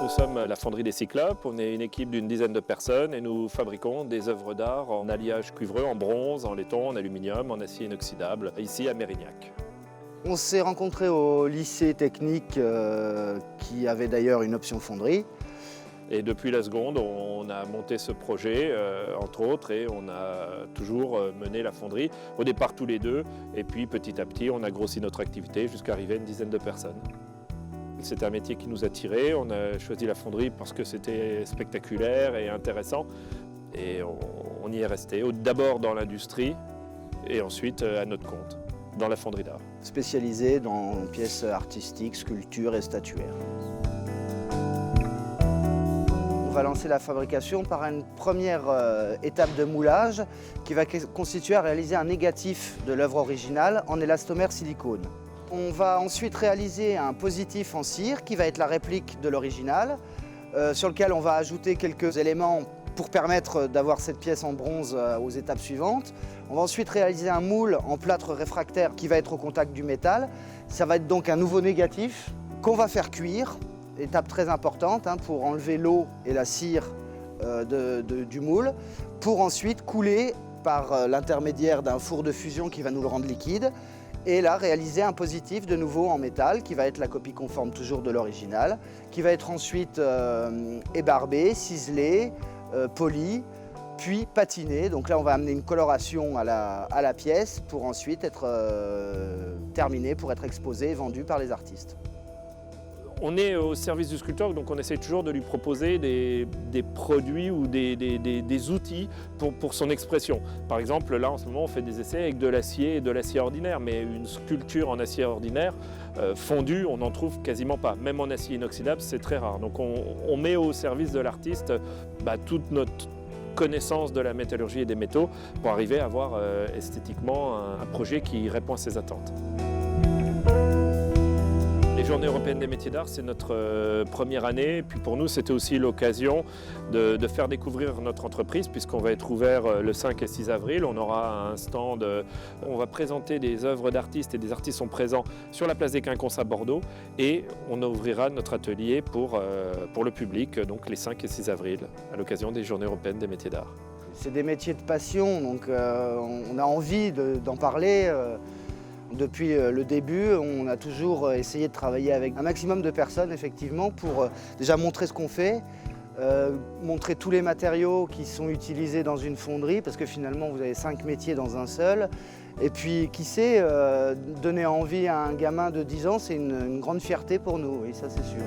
Nous sommes la Fonderie des Cyclopes, on est une équipe d'une dizaine de personnes et nous fabriquons des œuvres d'art en alliage cuivreux, en bronze, en laiton, en aluminium, en acier inoxydable, ici à Mérignac. On s'est rencontrés au lycée technique qui avait d'ailleurs une option fonderie. Et depuis la seconde, on a monté ce projet, entre autres, et on a toujours mené la fonderie, au départ tous les deux, et puis petit à petit, on a grossi notre activité jusqu'à arriver à une dizaine de personnes. C'était un métier qui nous attirait, on a choisi la fonderie parce que c'était spectaculaire et intéressant, et on y est resté, d'abord dans l'industrie, et ensuite à notre compte, dans la fonderie d'art. Spécialisé dans pièces artistiques, sculptures et statuaires. On va lancer la fabrication par une première étape de moulage qui va constituer à réaliser un négatif de l'œuvre originale en élastomère silicone. On va ensuite réaliser un positif en cire qui va être la réplique de l'original, sur lequel on va ajouter quelques éléments pour permettre d'avoir cette pièce en bronze aux étapes suivantes. On va ensuite réaliser un moule en plâtre réfractaire qui va être au contact du métal. Ça va être donc un nouveau négatif qu'on va faire cuire. Étape très importante pour enlever l'eau et la cire du moule, pour ensuite couler par l'intermédiaire d'un four de fusion qui va nous le rendre liquide, et là réaliser un positif de nouveau en métal qui va être la copie conforme toujours de l'original, qui va être ensuite ébarbé, ciselé, poli, puis patiné. Donc là on va amener une coloration à la pièce pour ensuite être terminé, pour être exposé et vendu par les artistes. On est au service du sculpteur, donc on essaie toujours de lui proposer des produits ou des outils pour son expression. Par exemple, là en ce moment on fait des essais avec de l'acier et de l'acier ordinaire, mais une sculpture en acier ordinaire fondu, on n'en trouve quasiment pas. Même en acier inoxydable, c'est très rare. Donc on met au service de l'artiste toute notre connaissance de la métallurgie et des métaux pour arriver à avoir esthétiquement un projet qui répond à ses attentes. Les Journées européennes des métiers d'art, c'est notre première année. Et puis pour nous, c'était aussi l'occasion de faire découvrir notre entreprise, puisqu'on va être ouvert le 5 et 6 avril. On aura un stand, on va présenter des œuvres d'artistes, et des artistes sont présents sur la place des Quinconces à Bordeaux. Et on ouvrira notre atelier pour le public, donc les 5 et 6 avril, à l'occasion des Journées européennes des métiers d'art. C'est des métiers de passion, donc on a envie d'en parler. Depuis le début, on a toujours essayé de travailler avec un maximum de personnes, effectivement, pour déjà montrer ce qu'on fait, montrer tous les matériaux qui sont utilisés dans une fonderie, parce que finalement, vous avez 5 métiers dans un seul. Et puis, qui sait, donner envie à un gamin de 10 ans, c'est une grande fierté pour nous, oui, ça c'est sûr.